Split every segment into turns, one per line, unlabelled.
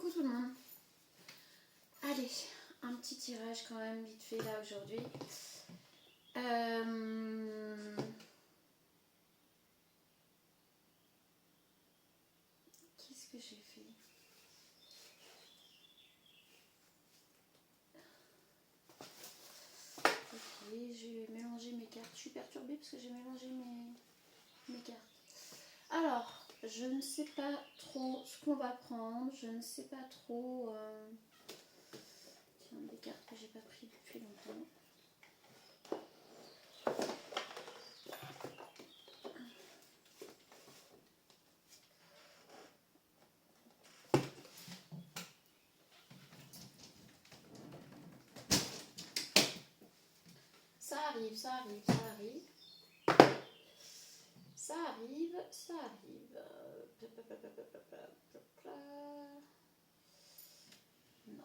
Coucou tout le monde. Allez, un petit tirage quand même vite fait là aujourd'hui. Qu'est-ce que j'ai fait? Ok, j'ai mélangé mes cartes. Je suis perturbée parce que j'ai mélangé mes cartes. Alors, je ne sais pas trop ce qu'on va prendre. Je ne sais pas trop... Tiens, des cartes que j'ai pas pris depuis longtemps. Ça arrive, ça arrive, ça arrive. Ça arrive, ça arrive. Non.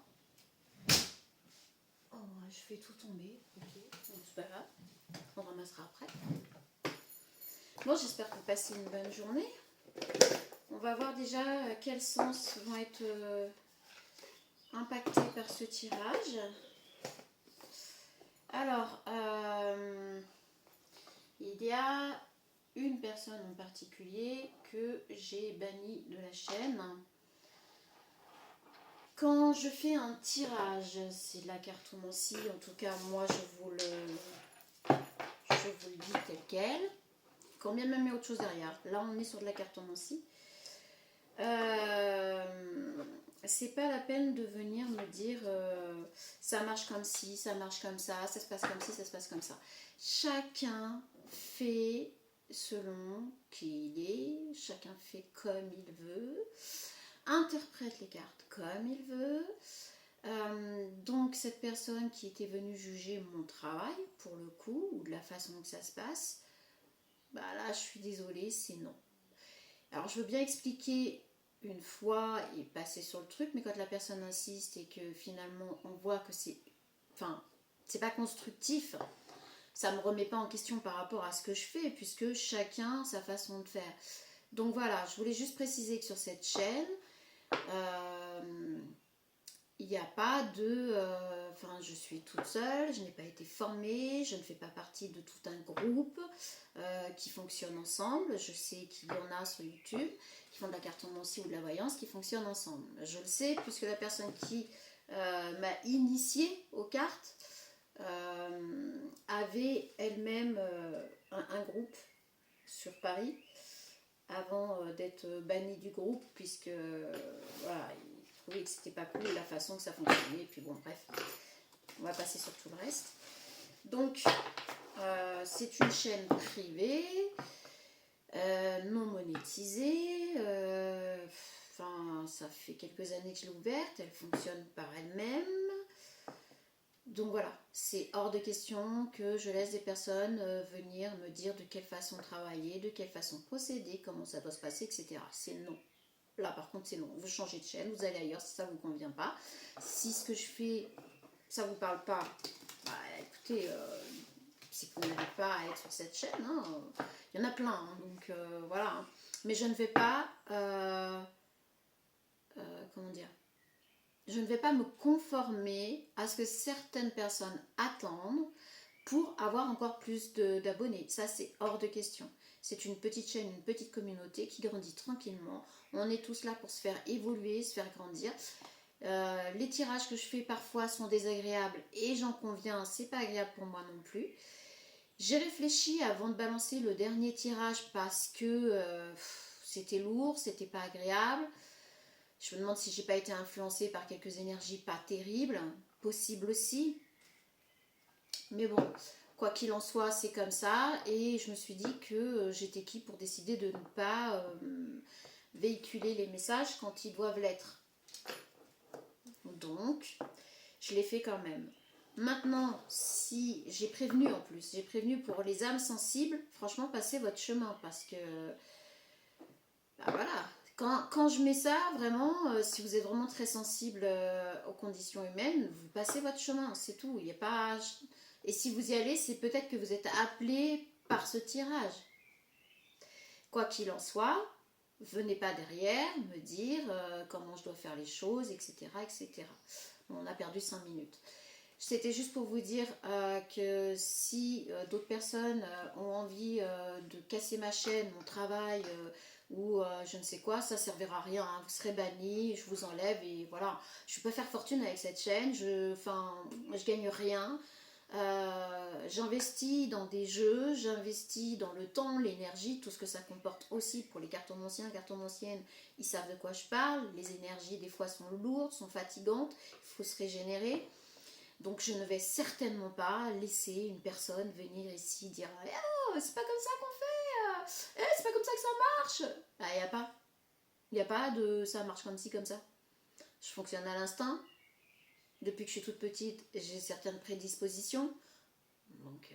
Oh, je fais tout tomber. Ok, donc c'est pas grave. On ramassera après. Bon, j'espère que vous passez une bonne journée. On va voir déjà quels sens vont être impactés par ce tirage. Alors, il y a une personne en particulier que j'ai bannie de la chaîne. Quand je fais un tirage, c'est de la cartomancie, en tout cas moi je vous le dis tel quel. Quand bien même il y a autre chose derrière. Là on est sur de la cartomancie. C'est pas la peine de venir me dire ça marche comme ci, ça marche comme ça se passe comme ci, ça se passe comme ça. Chacun fait selon qui il est, chacun fait comme il veut, interprète les cartes comme il veut. Donc cette personne qui était venue juger mon travail pour le coup, ou de la façon que ça se passe, bah là je suis désolée, c'est non. Alors je veux bien expliquer une fois et passer sur le truc, mais quand la personne insiste et que finalement on voit que c'est pas constructif, ça me remet pas en question par rapport à ce que je fais, puisque chacun sa façon de faire. Donc voilà, je voulais juste préciser que sur cette chaîne, il n'y a pas de... je suis toute seule, je n'ai pas été formée, je ne fais pas partie de tout un groupe qui fonctionne ensemble. Je sais qu'il y en a sur YouTube qui font de la cartomancie ou de la voyance qui fonctionnent ensemble. Je le sais puisque la personne qui m'a initiée aux cartes avait elle-même un groupe sur Paris avant d'être bannie du groupe puisque voilà, il trouvait que c'était pas cool la façon que ça fonctionnait, et puis bon bref, on va passer sur tout le reste. Donc c'est une chaîne privée, non monétisée, ça fait quelques années que je l'ai ouverte, elle fonctionne par elle-même. Donc voilà, c'est hors de question que je laisse des personnes venir me dire de quelle façon travailler, de quelle façon procéder, comment ça doit se passer, etc. C'est non. Là par contre c'est non, vous changez de chaîne, vous allez ailleurs si ça ne vous convient pas. Si ce que je fais, ça ne vous parle pas, bah écoutez, c'est que vous n'avez pas à être sur cette chaîne. Hein. Il y en a plein, hein, donc voilà. Mais je ne vais pas, comment dire, je ne vais pas me conformer à ce que certaines personnes attendent pour avoir encore plus d'abonnés. Ça, c'est hors de question. C'est une petite chaîne, une petite communauté qui grandit tranquillement. On est tous là pour se faire évoluer, se faire grandir. Les tirages que je fais parfois sont désagréables et j'en conviens, c'est pas agréable pour moi non plus. J'ai réfléchi avant de balancer le dernier tirage parce que c'était lourd, c'était pas agréable. Je me demande si j'ai pas été influencée par quelques énergies pas terribles, possible aussi. Mais bon, quoi qu'il en soit, c'est comme ça. Et je me suis dit que j'étais qui pour décider de ne pas véhiculer les messages quand ils doivent l'être. Donc, je l'ai fait quand même. Maintenant, si j'ai prévenu en plus, j'ai prévenu pour les âmes sensibles, franchement, passez votre chemin parce que, bah voilà, quand je mets ça, vraiment, si vous êtes vraiment très sensible aux conditions humaines, vous passez votre chemin, c'est tout. Il n'y a pas... Et si vous y allez, c'est peut-être que vous êtes appelé par ce tirage. Quoi qu'il en soit, venez pas derrière me dire comment je dois faire les choses, etc. etc. On a perdu 5 minutes. C'était juste pour vous dire que si d'autres personnes ont envie de casser ma chaîne, mon travail ou je ne sais quoi, ça ne servira à rien. Hein. Vous serez banni, je vous enlève et voilà. Je ne peux pas faire fortune avec cette chaîne, je gagne rien. J'investis dans des jeux, j'investis dans le temps, l'énergie, tout ce que ça comporte aussi pour les cartomanciens, cartomanciennes, ils savent de quoi je parle. Les énergies des fois sont lourdes, sont fatigantes, il faut se régénérer. Donc je ne vais certainement pas laisser une personne venir ici dire oh, c'est pas comme ça qu'on fait, c'est pas comme ça que ça marche. Il n'y a pas. Il n'y a pas de ça marche comme ci, comme ça. Je fonctionne à l'instinct. Depuis que je suis toute petite, j'ai certaines prédispositions. Donc,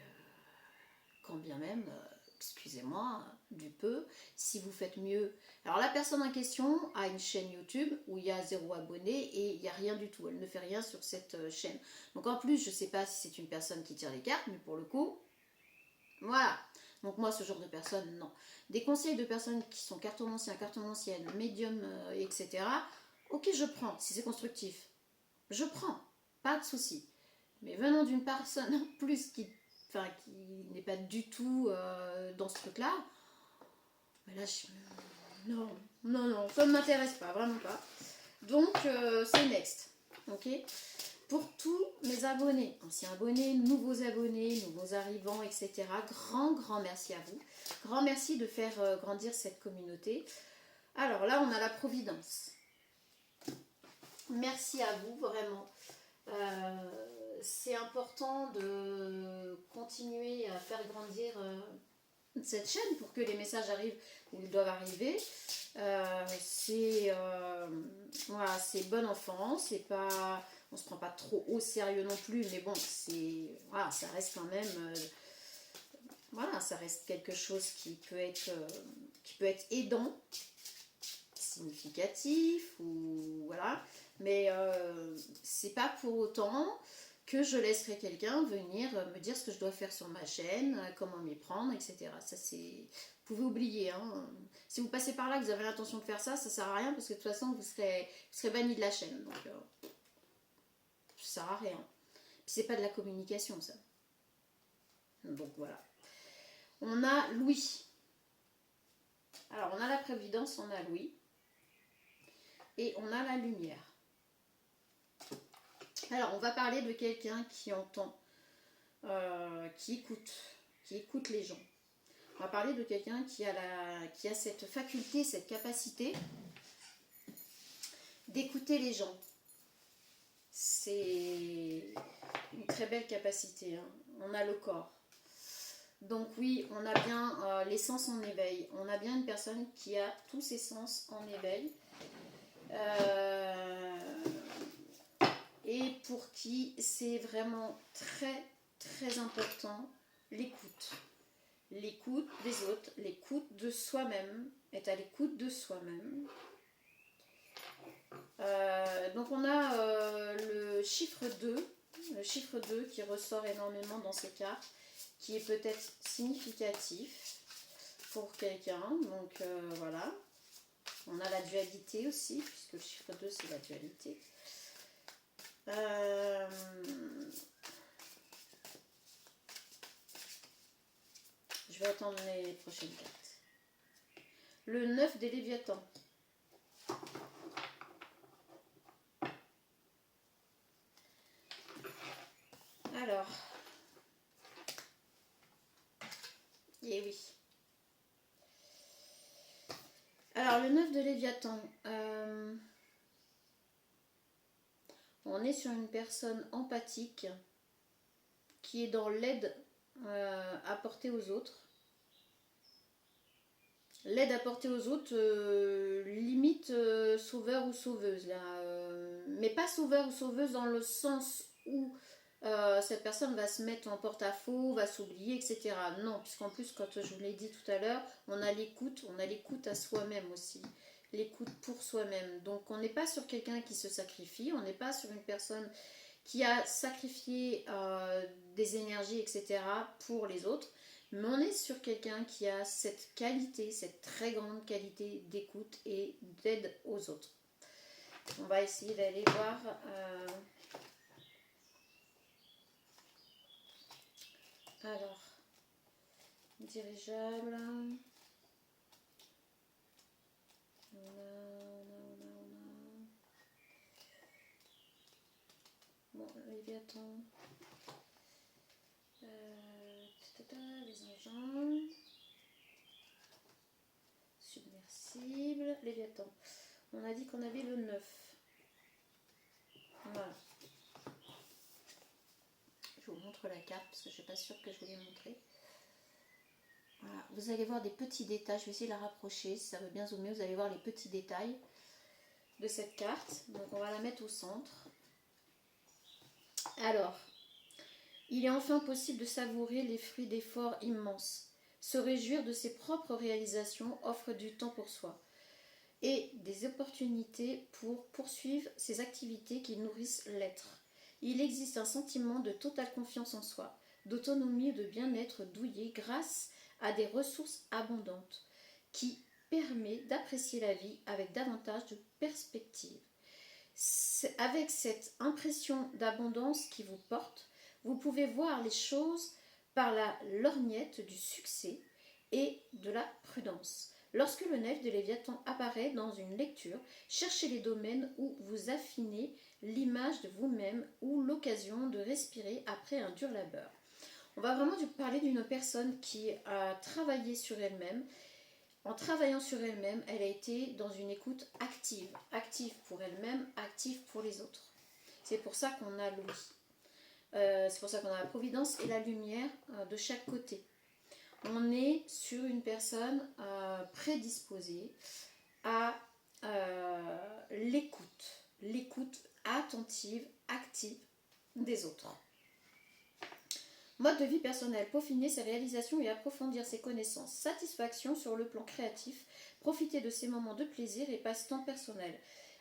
quand bien même, excusez-moi, du peu, si vous faites mieux. Alors la personne en question a une chaîne YouTube où il y a 0 abonné et il n'y a rien du tout. Elle ne fait rien sur cette chaîne. Donc en plus, je ne sais pas si c'est une personne qui tire les cartes, mais pour le coup, voilà. Donc moi, ce genre de personne, non. Des conseils de personnes qui sont cartomanciens, cartomanciennes, médium, etc. Ok, je prends, si c'est constructif. Je prends, pas de souci. Mais venant d'une personne en plus qui n'est pas du tout dans ce truc-là, mais là, non, non, non, ça ne m'intéresse pas, vraiment pas. Donc, c'est next, ok. Pour tous mes abonnés, anciens abonnés, nouveaux arrivants, etc., grand merci à vous. Grand merci de faire grandir cette communauté. Alors là, on a la Providence. Merci à vous, vraiment. C'est important de continuer à faire grandir cette chaîne pour que les messages arrivent où ils doivent arriver. Voilà, c'est bon enfant, c'est pas, on se prend pas trop au sérieux non plus, mais bon, voilà, ça reste quand même, voilà, ça reste quelque chose qui peut être aidant, significatif ou voilà. Mais c'est pas pour autant que je laisserai quelqu'un venir me dire ce que je dois faire sur ma chaîne, comment m'y prendre, etc. Ça, vous pouvez oublier. Hein. Si vous passez par là, que vous avez l'intention de faire ça, ça sert à rien parce que de toute façon, vous serez banni de la chaîne. Donc, ça sert à rien. Puis c'est pas de la communication, ça. Donc voilà. On a Louis. Alors, on a la Prévidence, on a Louis. Et on a la lumière. Alors, on va parler de quelqu'un qui entend, qui écoute les gens. On va parler de quelqu'un qui a cette faculté, cette capacité d'écouter les gens. C'est une très belle capacité. Hein. On a le corps. Donc oui, on a bien les sens en éveil. On a bien une personne qui a tous ses sens en éveil. Et pour qui c'est vraiment très très important l'écoute. L'écoute des autres, l'écoute de soi-même, être à l'écoute de soi-même. Donc on a le chiffre 2 qui ressort énormément dans ces cartes, qui est peut-être significatif pour quelqu'un. Donc voilà. On a la dualité aussi, puisque le chiffre 2 c'est la dualité. Je vais attendre les prochaines cartes. Le 9 des Léviathans. Alors. Eh oui. Alors, le 9 de Léviathan. On est sur une personne empathique qui est dans l'aide apportée aux autres. L'aide apportée aux autres, limite sauveur ou sauveuse. Là, mais pas sauveur ou sauveuse dans le sens où cette personne va se mettre en porte-à-faux, va s'oublier, etc. Non, puisqu'en plus, quand je vous l'ai dit tout à l'heure, on a l'écoute à soi-même aussi. L'écoute pour soi-même. Donc on n'est pas sur quelqu'un qui se sacrifie, on n'est pas sur une personne qui a sacrifié des énergies, etc. pour les autres, Mais on est sur quelqu'un qui a cette qualité, cette très grande qualité d'écoute et d'aide aux autres. On va essayer d'aller voir... Alors, dirigeable. Bon, Léviathan. Les engins. Submersible. Léviathan. On a dit qu'on avait le 9. Voilà. Je vous montre la carte parce que je ne suis pas sûre que je vous l'ai montré. Voilà. Vous allez voir des petits détails. Je vais essayer de la rapprocher. Si ça veut bien zoomer, vous allez voir les petits détails de cette carte. Donc on va la mettre au centre. Alors, il est enfin possible de savourer les fruits d'efforts immenses. Se réjouir de ses propres réalisations offre du temps pour soi et des opportunités pour poursuivre ses activités qui nourrissent l'être. Il existe un sentiment de totale confiance en soi, d'autonomie et de bien-être douillé grâce à des ressources abondantes qui permet d'apprécier la vie avec davantage de perspective. Avec cette impression d'abondance qui vous porte, vous pouvez voir les choses par la lorgnette du succès et de la prudence. Lorsque le 9 de Léviathan apparaît dans une lecture, cherchez les domaines où vous affinez l'image de vous-même ou l'occasion de respirer après un dur labeur. On va vraiment parler d'une personne qui a travaillé sur elle-même. En travaillant sur elle-même, elle a été dans une écoute active. Active pour elle-même, active pour les autres. C'est pour ça qu'on a Louis. C'est pour ça qu'on a la providence et la lumière de chaque côté. On est sur une personne prédisposée à l'écoute attentive, active des autres. Mode de vie personnel, peaufiner ses réalisations et approfondir ses connaissances. Satisfaction sur le plan créatif, profiter de ses moments de plaisir et passe-temps personnel.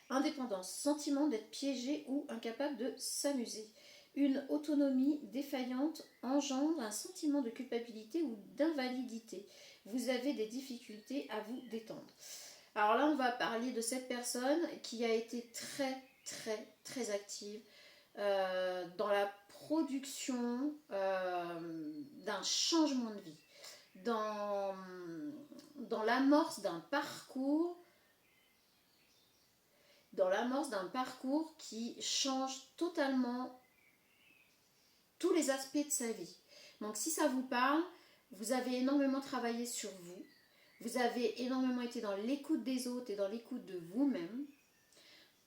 Indépendance, sentiment d'être piégé ou incapable de s'amuser. Une autonomie défaillante engendre un sentiment de culpabilité ou d'invalidité. Vous avez des difficultés à vous détendre. Alors là, on va parler de cette personne qui a été très active dans la production d'un changement de vie, dans l'amorce d'un parcours qui change totalement tous les aspects de sa vie. Donc si ça vous parle, vous avez énormément travaillé sur vous, vous avez énormément été dans l'écoute des autres et dans l'écoute de vous-même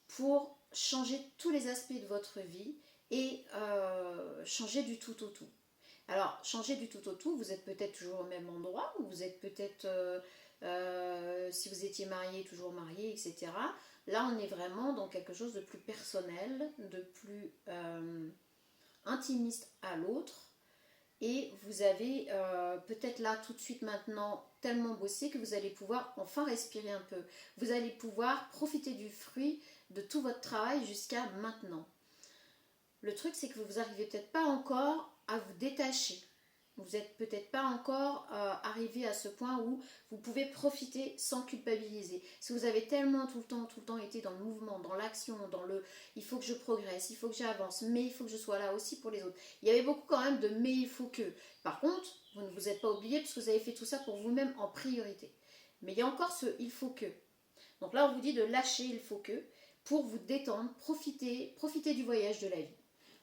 pour changer tous les aspects de votre vie et changer du tout au tout. Alors, changer du tout au tout, vous êtes peut-être toujours au même endroit, ou vous êtes peut-être, si vous étiez marié, toujours marié, etc. Là, on est vraiment dans quelque chose de plus personnel, de plus intimiste à l'autre. Et vous avez peut-être là, tout de suite maintenant, tellement bossé que vous allez pouvoir enfin respirer un peu. Vous allez pouvoir profiter du fruit de tout votre travail jusqu'à maintenant. Le truc, c'est que vous n'arrivez peut-être pas encore à vous détacher. Vous n'êtes peut-être pas encore arrivé à ce point où vous pouvez profiter sans culpabiliser. Si vous avez tellement tout le temps été dans le mouvement, dans l'action, dans le il faut que je progresse, il faut que j'avance, mais il faut que je sois là aussi pour les autres. Il y avait beaucoup quand même de mais il faut que. Par contre, vous ne vous êtes pas oublié parce que vous avez fait tout ça pour vous-même en priorité. Mais il y a encore ce il faut que. Donc là, on vous dit de lâcher il faut que pour vous détendre, profiter du voyage de la vie.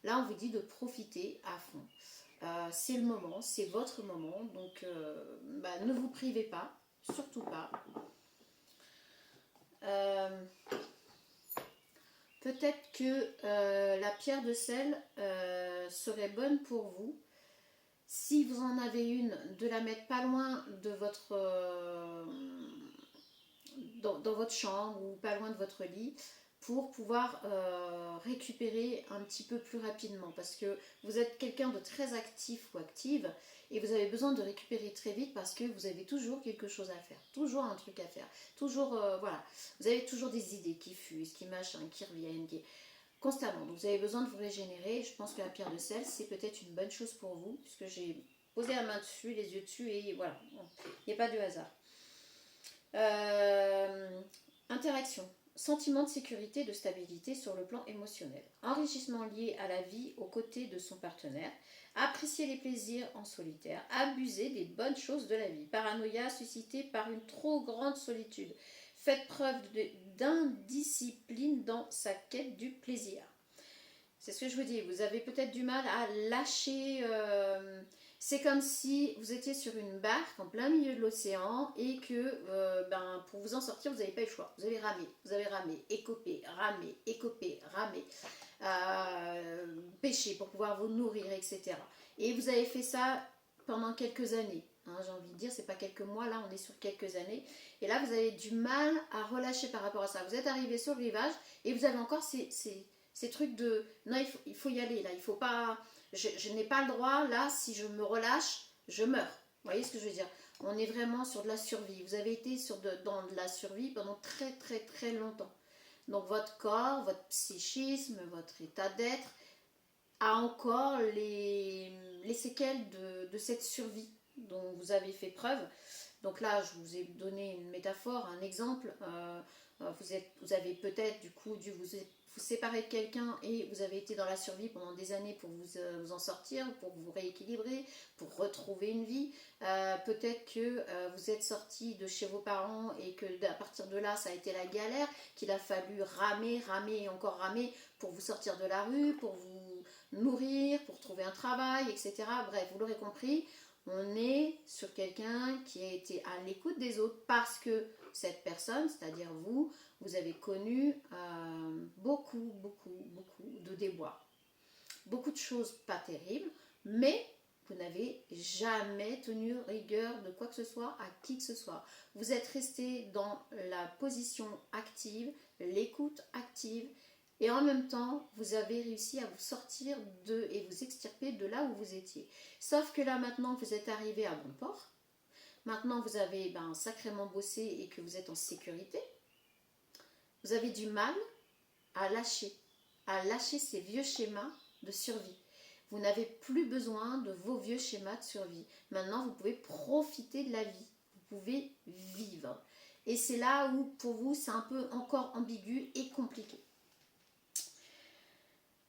Là, on vous dit de profiter à fond. C'est le moment, c'est votre moment, donc ne vous privez pas, surtout pas. Peut-être que la pierre de sel serait bonne pour vous. Si vous en avez une, de la mettre pas loin de votre dans votre chambre ou pas loin de votre lit pour pouvoir récupérer un petit peu plus rapidement, parce que vous êtes quelqu'un de très actif ou active et vous avez besoin de récupérer très vite parce que vous avez toujours quelque chose à faire, toujours un truc à faire, toujours voilà, vous avez toujours des idées qui fusent, qui machin, qui reviennent, constamment, donc vous avez besoin de vous régénérer. Je pense que la pierre de sel c'est peut-être une bonne chose pour vous puisque j'ai posez la main dessus, les yeux dessus, et voilà. Il n'y a pas de hasard. Interaction. Sentiment de sécurité, de stabilité sur le plan émotionnel. Enrichissement lié à la vie aux côtés de son partenaire. Apprécier les plaisirs en solitaire. Abuser des bonnes choses de la vie. Paranoïa suscitée par une trop grande solitude. Faites preuve d'indiscipline dans sa quête du plaisir. C'est ce que je vous dis, vous avez peut-être du mal à lâcher. C'est comme si vous étiez sur une barque en plein milieu de l'océan et que pour vous en sortir, vous n'avez pas eu le choix. Vous avez ramé, écopé, ramé, pêché pour pouvoir vous nourrir, etc. Et vous avez fait ça pendant quelques années. Hein, j'ai envie de dire, c'est pas quelques mois, là on est sur quelques années. Et là, vous avez du mal à relâcher par rapport à ça. Vous êtes arrivé sur le rivage et vous avez encore ces trucs de non, il faut y aller là, il faut pas, je n'ai pas le droit là, si je me relâche, je meurs. Vous voyez ce que je veux dire? On est vraiment sur de la survie. Vous avez été dans de la survie pendant très très très longtemps. Donc votre corps, votre psychisme, votre état d'être a encore les séquelles de cette survie dont vous avez fait preuve. Donc là, je vous ai donné une métaphore, un exemple. Vous avez peut-être du coup dû vous séparer de quelqu'un et vous avez été dans la survie pendant des années pour vous en sortir, pour vous rééquilibrer, pour retrouver une vie. Peut-être que vous êtes sorti de chez vos parents et que à partir de là, ça a été la galère, qu'il a fallu ramer et encore ramer pour vous sortir de la rue, pour vous nourrir, pour trouver un travail, etc. Bref, vous l'aurez compris, on est sur quelqu'un qui a été à l'écoute des autres parce que cette personne, c'est-à-dire vous, vous avez connu beaucoup de déboires. Beaucoup de choses pas terribles, mais vous n'avez jamais tenu rigueur de quoi que ce soit à qui que ce soit. Vous êtes resté dans la position active, l'écoute active, et en même temps, vous avez réussi à vous sortir et vous extirper de là où vous étiez. Sauf que là, maintenant, vous êtes arrivé à bon port. Maintenant, vous avez sacrément bossé et que vous êtes en sécurité. Vous avez du mal à lâcher ces vieux schémas de survie. Vous n'avez plus besoin de vos vieux schémas de survie. Maintenant, vous pouvez profiter de la vie. Vous pouvez vivre. Et c'est là où, pour vous, c'est un peu encore ambigu et compliqué.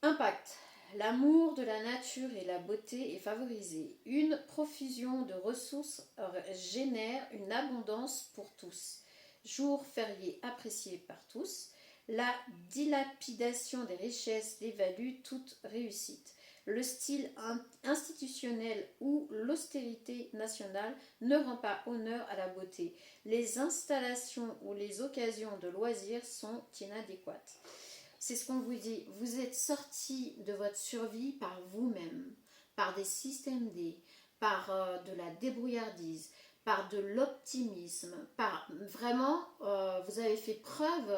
Impact. L'amour de la nature et la beauté est favorisé. Une profusion de ressources génère une abondance pour tous. Jour férié apprécié par tous. La dilapidation des richesses dévalue toute réussite. Le style institutionnel ou l'austérité nationale ne rend pas honneur à la beauté. Les installations ou les occasions de loisirs sont inadéquates. C'est ce qu'on vous dit, vous êtes sorti de votre survie par vous-même, par des systèmes D, par de la débrouillardise, par de l'optimisme, par vraiment, vous avez fait preuve,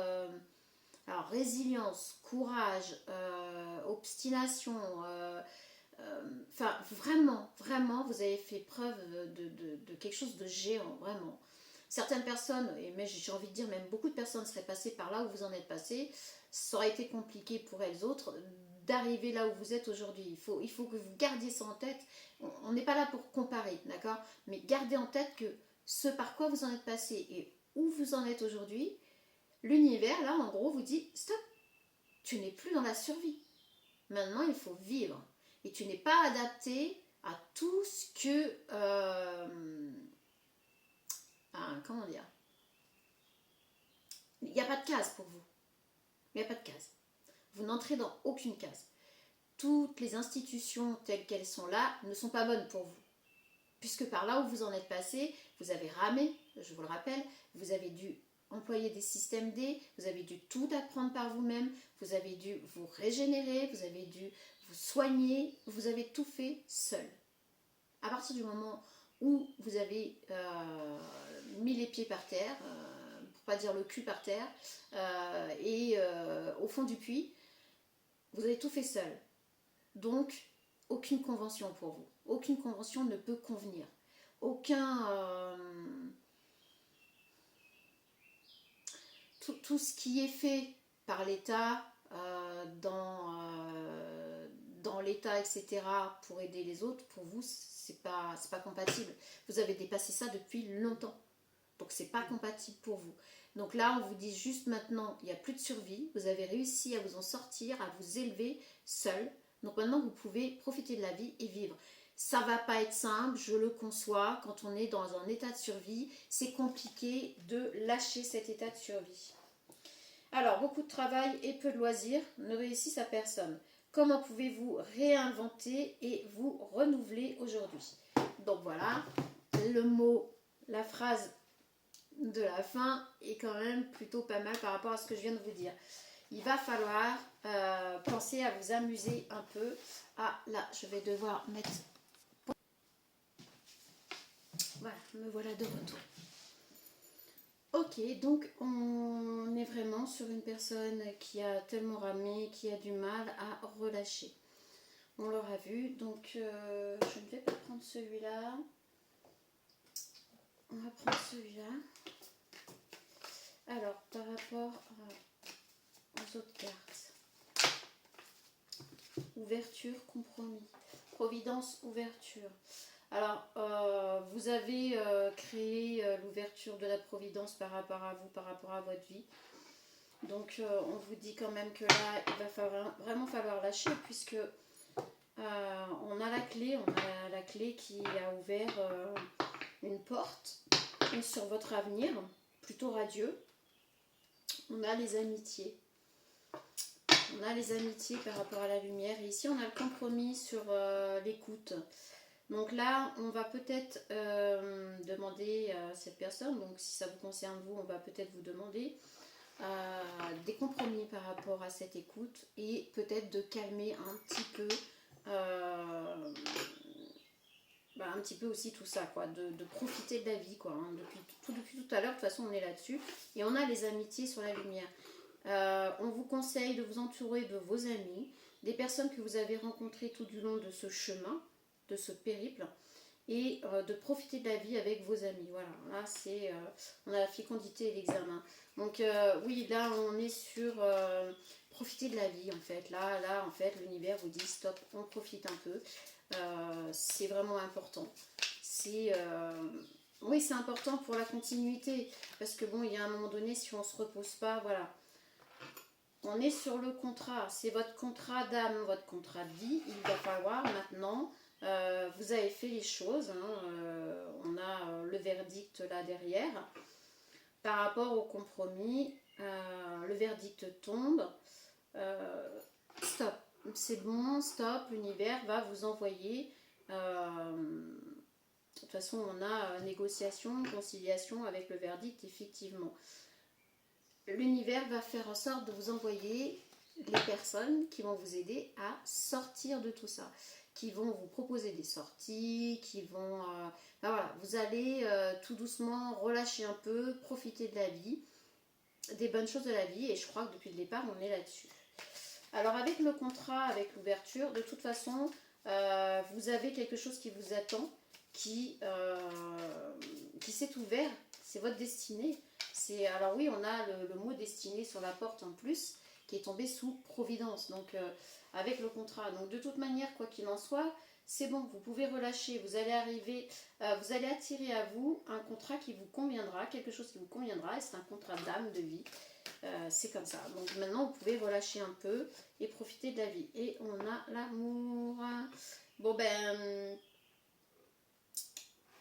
alors résilience, courage, obstination, enfin vraiment, vous avez fait preuve de quelque chose de géant, vraiment. Certaines personnes, mais j'ai envie de dire même beaucoup de personnes seraient passées par là où vous en êtes passé, ça aurait été compliqué pour elles autres d'arriver là où vous êtes aujourd'hui. Il faut que vous gardiez ça en tête. On n'est pas là pour comparer, d'accord? Mais gardez en tête que ce par quoi vous en êtes passé et où vous en êtes aujourd'hui, l'univers, là, en gros, vous dit stop, tu n'es plus dans la survie. Maintenant, il faut vivre. Et tu n'es pas adapté à tout ce que... comment dire? Il n'y a pas de case pour vous. Il n'y a pas de case. Vous n'entrez dans aucune case. Toutes les institutions telles qu'elles sont là ne sont pas bonnes pour vous. Puisque par là où vous en êtes passé, vous avez ramé, je vous le rappelle, vous avez dû employer des systèmes D, vous avez dû tout apprendre par vous-même, vous avez dû vous régénérer, vous avez dû vous soigner, vous avez tout fait seul. À partir du moment où vous avez mis les pieds par terre, pour pas dire le cul par terre, et au fond du puits, vous avez tout fait seul. Donc, aucune convention pour vous. Aucune convention ne peut convenir. Tout ce qui est fait par l'État dans dans l'état, etc., pour aider les autres, pour vous, c'est pas compatible. Vous avez dépassé ça depuis longtemps. Donc, c'est pas compatible pour vous. Donc là, on vous dit juste maintenant, il n'y a plus de survie. Vous avez réussi à vous en sortir, à vous élever seul. Donc maintenant, vous pouvez profiter de la vie et vivre. Ça va pas être simple, je le conçois. Quand on est dans un état de survie, c'est compliqué de lâcher cet état de survie. Alors, beaucoup de travail et peu de loisirs ne réussissent à personne. Comment pouvez-vous réinventer et vous renouveler aujourd'hui? Donc voilà, le mot, la phrase de la fin est quand même plutôt pas mal par rapport à ce que je viens de vous dire. Il va falloir penser à vous amuser un peu. Ah là, je vais devoir mettre... Voilà, me voilà de retour. Ok, donc on est vraiment sur une personne qui a tellement ramé, qui a du mal à relâcher. On l'aura vu, donc je ne vais pas prendre celui-là. On va prendre celui-là. Alors, par rapport aux autres cartes. Ouverture, compromis. Providence, ouverture. Alors, vous avez créé l'ouverture de la providence par rapport à vous, par rapport à votre vie. Donc, on vous dit quand même que là, il va vraiment falloir lâcher, puisque on a la clé qui a ouvert une porte sur votre avenir, plutôt radieux. On a les amitiés. On a les amitiés par rapport à la lumière. Et ici, on a le compromis sur l'écoute. Donc là, on va peut-être demander à cette personne, donc si ça vous concerne vous, on va peut-être vous demander des compromis par rapport à cette écoute et peut-être de calmer un petit peu, un petit peu aussi tout ça, quoi, de profiter de la vie, quoi. Hein. Depuis tout à l'heure, de toute façon, on est là-dessus. Et on a les amitiés sur la lumière. On vous conseille de vous entourer de vos amis, des personnes que vous avez rencontrées tout du long de ce chemin, de ce périple, et de profiter de la vie avec vos amis. Voilà, là c'est on a la fécondité et l'examen. Donc oui, là on est sur profiter de la vie en fait. Là en fait l'univers vous dit stop, on profite un peu. C'est vraiment important. Oui, c'est important pour la continuité, parce que bon, il y a un moment donné, si on se repose pas, voilà. On est sur le contrat, c'est votre contrat d'âme, votre contrat de vie. Il va falloir maintenant, vous avez fait les choses, hein, on a le verdict là derrière. Par rapport au compromis, le verdict tombe. Stop, c'est bon, stop, l'univers va vous envoyer. De toute façon, on a négociation, conciliation avec le verdict, effectivement. L'univers va faire en sorte de vous envoyer les personnes qui vont vous aider à sortir de tout ça, qui vont vous proposer des sorties, qui vont... voilà, vous allez tout doucement relâcher un peu, profiter de la vie, des bonnes choses de la vie, et je crois que depuis le départ, on est là-dessus. Alors avec le contrat, avec l'ouverture, de toute façon, vous avez quelque chose qui vous attend, qui s'est ouvert, c'est votre destinée. Alors oui, on a le mot destiné sur la porte en plus, qui est tombé sous providence, donc avec le contrat. Donc de toute manière, quoi qu'il en soit, c'est bon, vous pouvez relâcher, vous allez arriver, vous allez attirer à vous un contrat qui vous conviendra, quelque chose qui vous conviendra, et c'est un contrat d'âme, de vie. C'est comme ça. Donc maintenant, vous pouvez relâcher un peu et profiter de la vie. Et on a l'amour. Bon ben...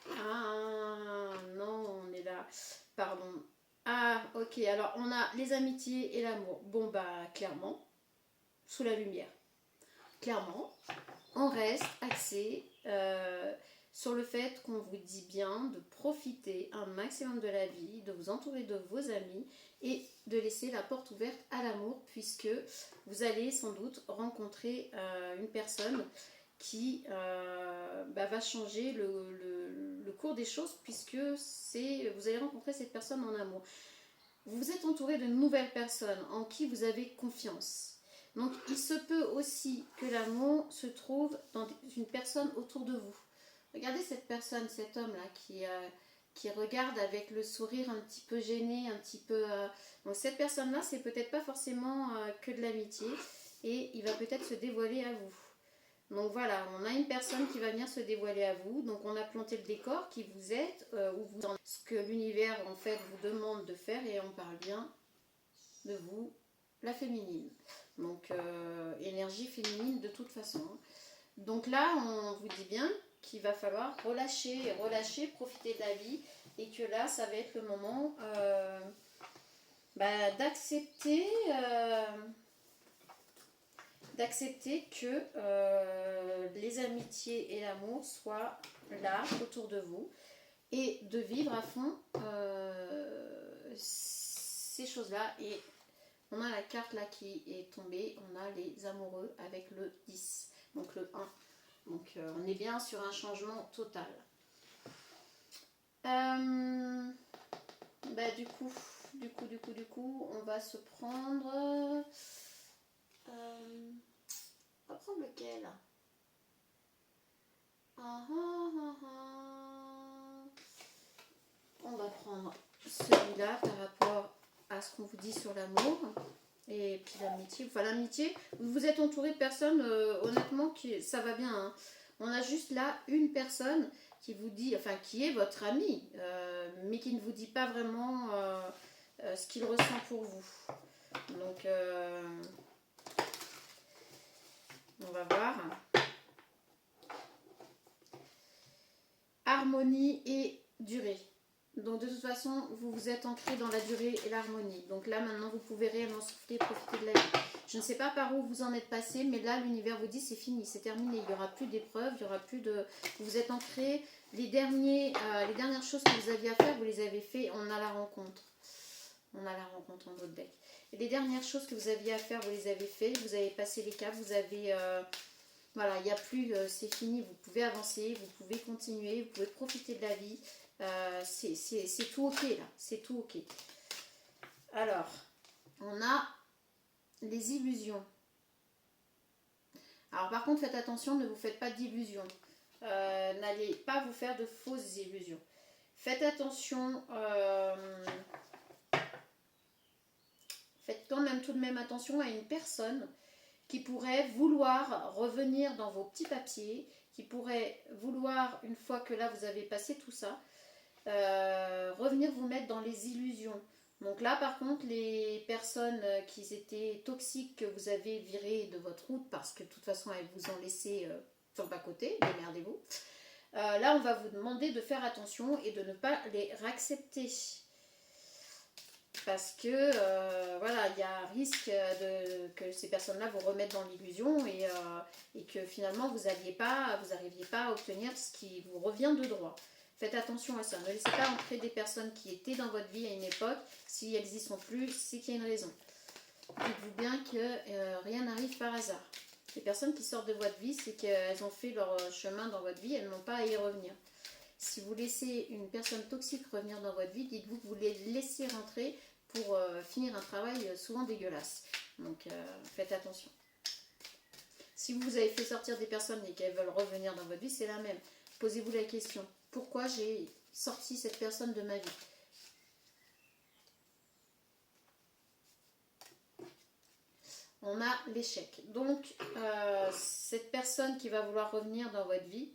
Ah non, on est là. Pardon. Ah ok, alors on a les amitiés et l'amour. Bon bah clairement, sous la lumière. Clairement, on reste axé sur le fait qu'on vous dit bien de profiter un maximum de la vie, de vous entourer de vos amis et de laisser la porte ouverte à l'amour, puisque vous allez sans doute rencontrer une personne qui va changer le cours des choses, puisque vous allez rencontrer cette personne en amour. Vous êtes entouré de nouvelles personnes en qui vous avez confiance. Donc il se peut aussi que l'amour se trouve dans une personne autour de vous. Regardez cette personne, cet homme-là qui regarde avec le sourire un petit peu gêné, un petit peu... Donc cette personne-là, c'est peut-être pas forcément que de l'amitié, et il va peut-être se dévoiler à vous. Donc voilà, on a une personne qui va venir se dévoiler à vous. Donc on a planté le décor, qui vous êtes, où vous en ce que l'univers en fait vous demande de faire, et on parle bien de vous, la féminine. Donc énergie féminine de toute façon. Donc là, on vous dit bien qu'il va falloir relâcher, relâcher, profiter de la vie, et que là, ça va être le moment d'accepter que les amitiés et l'amour soient là autour de vous, et de vivre à fond ces choses-là. Et on a la carte là qui est tombée, on a les amoureux avec le 10, donc le 1. Donc on est bien sur un changement total. Du coup, on va se prendre... on va prendre lequel? On va prendre celui-là par rapport à ce qu'on vous dit sur l'amour. Et puis l'amitié, vous êtes entouré de personnes, honnêtement, ça va bien. Hein. On a juste là une personne qui vous dit, enfin qui est votre ami, mais qui ne vous dit pas vraiment ce qu'il ressent pour vous. Donc, on va voir. Harmonie et durée. Donc de toute façon, vous vous êtes ancré dans la durée et l'harmonie. Donc là, maintenant, vous pouvez réellement souffler, profiter de la vie. Je ne sais pas par où vous en êtes passé, mais là, l'univers vous dit c'est fini, c'est terminé. Il n'y aura plus d'épreuves, il n'y aura plus de... Vous êtes ancré. Les dernières choses que vous aviez à faire, vous les avez fait. On a la rencontre. On a la rencontre en votre deck. Et les dernières choses que vous aviez à faire, vous les avez fait. Vous avez passé les caps, vous avez... voilà, il n'y a plus... c'est fini, vous pouvez avancer, vous pouvez continuer, vous pouvez profiter de la vie. C'est tout ok là, c'est tout ok. Alors, on a les illusions. Alors par contre, faites attention, ne vous faites pas d'illusions. N'allez pas vous faire de fausses illusions. Faites attention, faites quand même tout de même attention à une personne qui pourrait vouloir revenir dans vos petits papiers, qui pourrait vouloir, une fois que là vous avez passé tout ça, revenir vous mettre dans les illusions. Donc là par contre, les personnes qui étaient toxiques, que vous avez virées de votre route parce que de toute façon elles vous ont laissé sur le bas-côté, démerdez-vous. Là on va vous demander de faire attention et de ne pas les réaccepter. Parce que voilà, il y a un risque que ces personnes-là vous remettent dans l'illusion, et que finalement vous n'arriviez pas à obtenir ce qui vous revient de droit. Faites attention à ça. Ne laissez pas entrer des personnes qui étaient dans votre vie à une époque. Si elles n'y sont plus, c'est qu'il y a une raison. Dites-vous bien que rien n'arrive par hasard. Les personnes qui sortent de votre vie, c'est qu'elles ont fait leur chemin dans votre vie, elles n'ont pas à y revenir. Si vous laissez une personne toxique revenir dans votre vie, dites-vous que vous les laissez rentrer pour finir un travail souvent dégueulasse. Donc faites attention. Si vous avez fait sortir des personnes et qu'elles veulent revenir dans votre vie, c'est la même. Posez-vous la question. Pourquoi j'ai sorti cette personne de ma vie? On a l'échec. Donc, cette personne qui va vouloir revenir dans votre vie,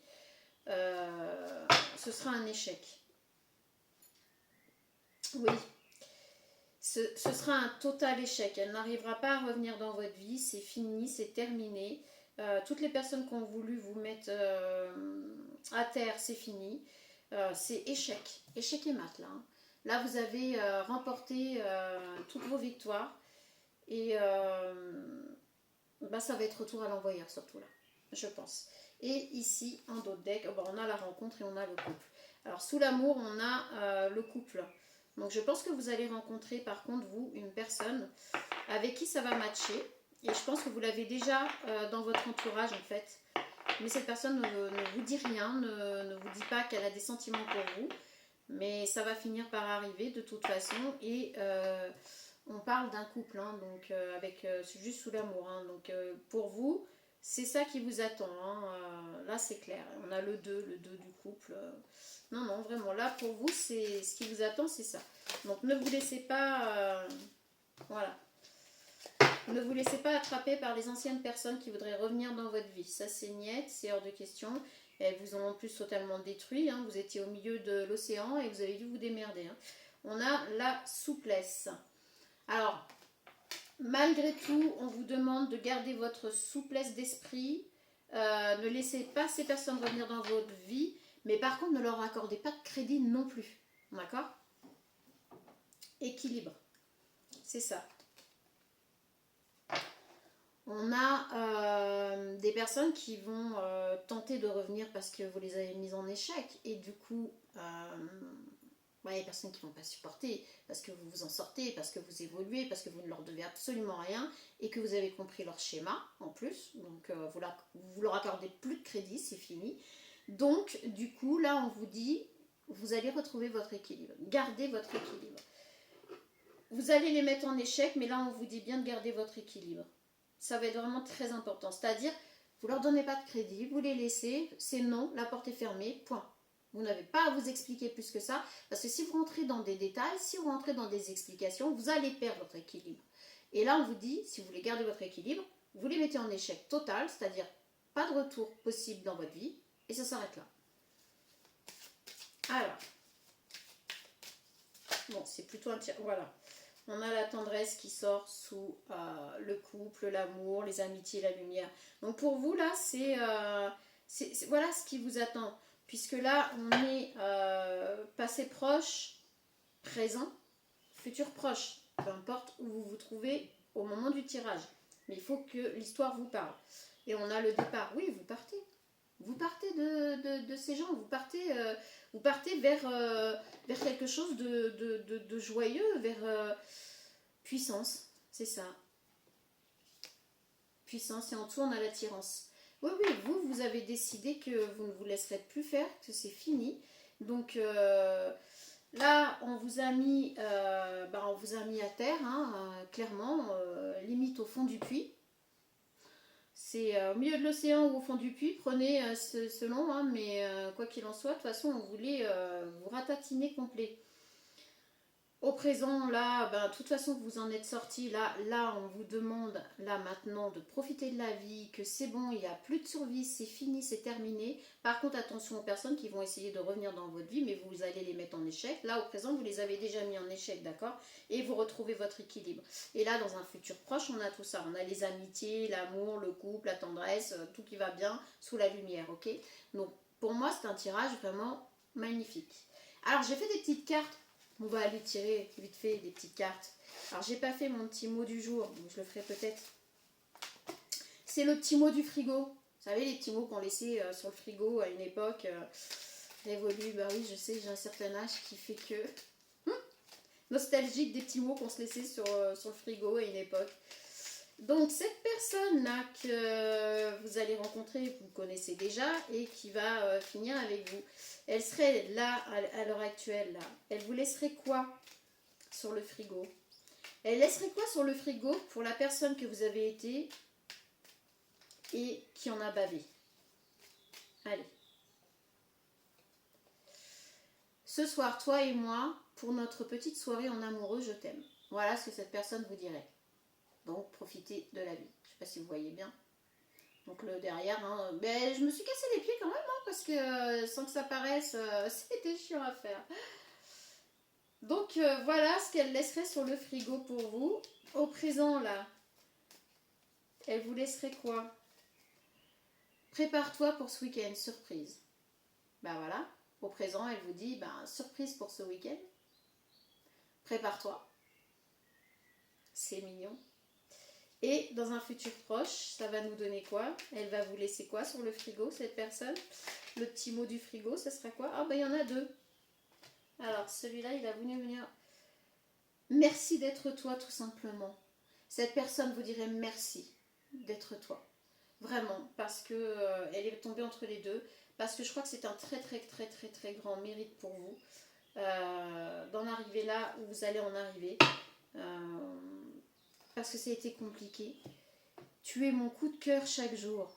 ce sera un échec. Oui. Ce sera un total échec. Elle n'arrivera pas à revenir dans votre vie. C'est fini, c'est terminé. Toutes les personnes qui ont voulu vous mettre à terre, c'est fini. C'est échec. Échec et mat, là. Hein. Là, vous avez remporté toutes vos victoires. Et ça va être retour à l'envoyeur, surtout là, je pense. Et ici, en dos de deck, on a la rencontre et on a le couple. Alors, sous l'amour, on a le couple. Donc, je pense que vous allez rencontrer, par contre, vous, une personne avec qui ça va matcher. Et je pense que vous l'avez déjà dans votre entourage, en fait. Mais cette personne ne vous dit rien, ne vous dit pas qu'elle a des sentiments pour vous. Mais ça va finir par arriver, de toute façon. Et on parle d'un couple, hein, donc c'est juste sous l'amour. Hein, donc, pour vous, c'est ça qui vous attend. Hein, là, c'est clair. On a le 2 du couple. Non, vraiment, là, pour vous, c'est ce qui vous attend, c'est ça. Donc, ne vous laissez pas... voilà. Ne vous laissez pas attraper par les anciennes personnes qui voudraient revenir dans votre vie. Ça, c'est niet, c'est hors de question. Elles vous ont en plus totalement détruit. Hein. Vous étiez au milieu de l'océan et vous avez dû vous démerder. Hein. On a la souplesse. Alors, malgré tout, on vous demande de garder votre souplesse d'esprit. Ne laissez pas ces personnes revenir dans votre vie. Mais par contre, ne leur accordez pas de crédit non plus. D'accord? Équilibre. C'est ça. On a des personnes qui vont tenter de revenir parce que vous les avez mises en échec. Et du coup, il y a des personnes qui ne vont pas supporter parce que vous vous en sortez, parce que vous évoluez, parce que vous ne leur devez absolument rien et que vous avez compris leur schéma en plus. Donc, vous leur accordez plus de crédit, c'est fini. Donc, du coup, là, on vous dit, vous allez retrouver votre équilibre. Gardez votre équilibre. Vous allez les mettre en échec, mais là, on vous dit bien de garder votre équilibre. Ça va être vraiment très important. C'est-à-dire, vous ne leur donnez pas de crédit, vous les laissez, c'est non, la porte est fermée, point. Vous n'avez pas à vous expliquer plus que ça, parce que si vous rentrez dans des détails, si vous rentrez dans des explications, vous allez perdre votre équilibre. Et là, on vous dit, si vous voulez garder votre équilibre, vous les mettez en échec total, c'est-à-dire pas de retour possible dans votre vie, et ça s'arrête là. Alors, bon, c'est plutôt un tir, voilà. On a la tendresse qui sort sous le couple, l'amour, les amitiés, la lumière. Donc pour vous, là, c'est voilà ce qui vous attend. Puisque là, on est passé proche, présent, futur proche. Peu importe où vous vous trouvez au moment du tirage. Mais il faut que l'histoire vous parle. Et on a le départ. Oui, vous partez. Vous partez de ces gens. Vous partez vers quelque chose de joyeux, vers puissance. C'est ça. Puissance. Et en dessous, on a l'attirance. Oui, vous avez décidé que vous ne vous laisserez plus faire, que c'est fini. Donc là, on vous a mis à terre, hein, clairement, limite au fond du puits. C'est au milieu de l'océan ou au fond du puits, prenez selon, hein, mais quoi qu'il en soit, de toute façon, on voulait vous ratatiner complet. Au présent, là, de toute façon, vous en êtes sorti. Là, on vous demande, là, maintenant, de profiter de la vie, que c'est bon, il n'y a plus de survie, c'est fini, c'est terminé. Par contre, attention aux personnes qui vont essayer de revenir dans votre vie, mais vous allez les mettre en échec. Là, au présent, vous les avez déjà mis en échec, d'accord? Et vous retrouvez votre équilibre. Et là, dans un futur proche, on a tout ça. On a les amitiés, l'amour, le couple, la tendresse, tout qui va bien sous la lumière, ok? Donc, pour moi, c'est un tirage vraiment magnifique. Alors, j'ai fait des petites cartes. On va aller tirer vite fait des petites cartes. Alors, j'ai pas fait mon petit mot du jour, donc je le ferai peut-être. C'est le petit mot du frigo. Vous savez, les petits mots qu'on laissait sur le frigo à une époque révolue. Bah oui, je sais, j'ai un certain âge qui fait que... nostalgique des petits mots qu'on se laissait sur le frigo à une époque. Donc, cette personne-là que vous allez rencontrer, vous connaissez déjà, et qui va finir avec vous. Elle serait là, à l'heure actuelle, là. Elle vous laisserait quoi sur le frigo? Elle laisserait quoi sur le frigo pour la personne que vous avez été et qui en a bavé? Allez. Ce soir, toi et moi, pour notre petite soirée en amoureux, je t'aime. Voilà ce que cette personne vous dirait. Donc, profitez de la vie. Je ne sais pas si vous voyez bien. Donc, le derrière, hein, ben, je me suis cassé les pieds quand même, hein, parce que sans que ça paraisse, c'était chiant à faire. Donc, voilà ce qu'elle laisserait sur le frigo pour vous. Au présent, là, elle vous laisserait quoi? Prépare-toi pour ce week-end, surprise. Ben voilà, au présent, elle vous dit, surprise pour ce week-end. Prépare-toi. C'est mignon. Et dans un futur proche, ça va nous donner quoi? Elle va vous laisser quoi sur le frigo, cette personne? Le petit mot du frigo, ça sera quoi? Ah, il y en a deux. Alors, celui-là, il a voulu venir. Merci d'être toi, tout simplement. Cette personne vous dirait merci d'être toi. Vraiment, parce que elle est tombée entre les deux. Parce que je crois que c'est un très, très, très, très, très grand mérite pour vous. D'en arriver là où vous allez en arriver. Parce que ça a été compliqué. Tu es mon coup de cœur chaque jour.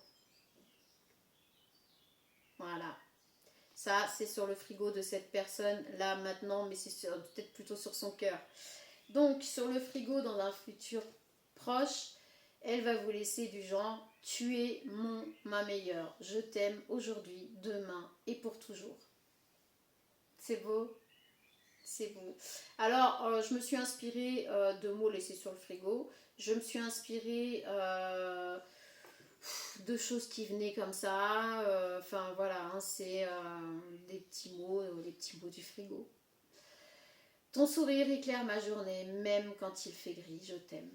Voilà. Ça, c'est sur le frigo de cette personne là maintenant, mais c'est peut-être plutôt sur son cœur. Donc, sur le frigo dans un futur proche, Elle va vous laisser du genre, tu es ma meilleure, je t'aime aujourd'hui, demain et pour toujours. C'est beau, c'est beau. Alors, je me suis inspirée de mots laissés sur le frigo. Je me suis inspirée de choses qui venaient comme ça. Enfin, voilà, hein, c'est des petits mots du frigo. Ton sourire éclaire ma journée, même quand il fait gris, je t'aime.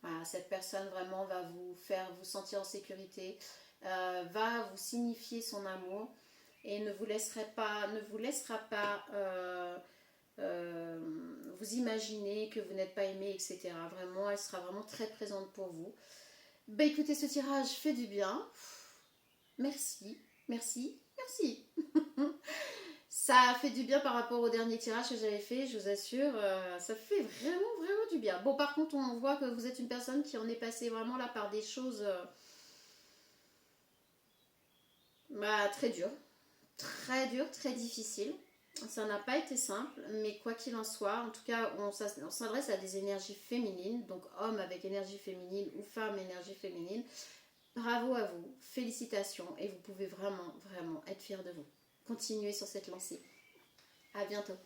Voilà, cette personne vraiment va vous faire vous sentir en sécurité, va vous signifier son amour et ne vous laissera pas vous imaginer que vous n'êtes pas aimé, etc. Vraiment, elle sera vraiment très présente pour vous. Bah écoutez, ce tirage fait du bien. Merci, merci, merci. Ça fait du bien par rapport au dernier tirage que j'avais fait, je vous assure, ça fait vraiment, vraiment du bien. Bon, par contre, on voit que vous êtes une personne qui en est passée vraiment là par des choses très dures, très difficiles. Ça n'a pas été simple, mais quoi qu'il en soit, en tout cas, on s'adresse à des énergies féminines, donc hommes avec énergie féminine ou femmes énergie féminine. Bravo à vous, félicitations, et vous pouvez vraiment, vraiment être fiers de vous. Continuez sur cette lancée. À bientôt.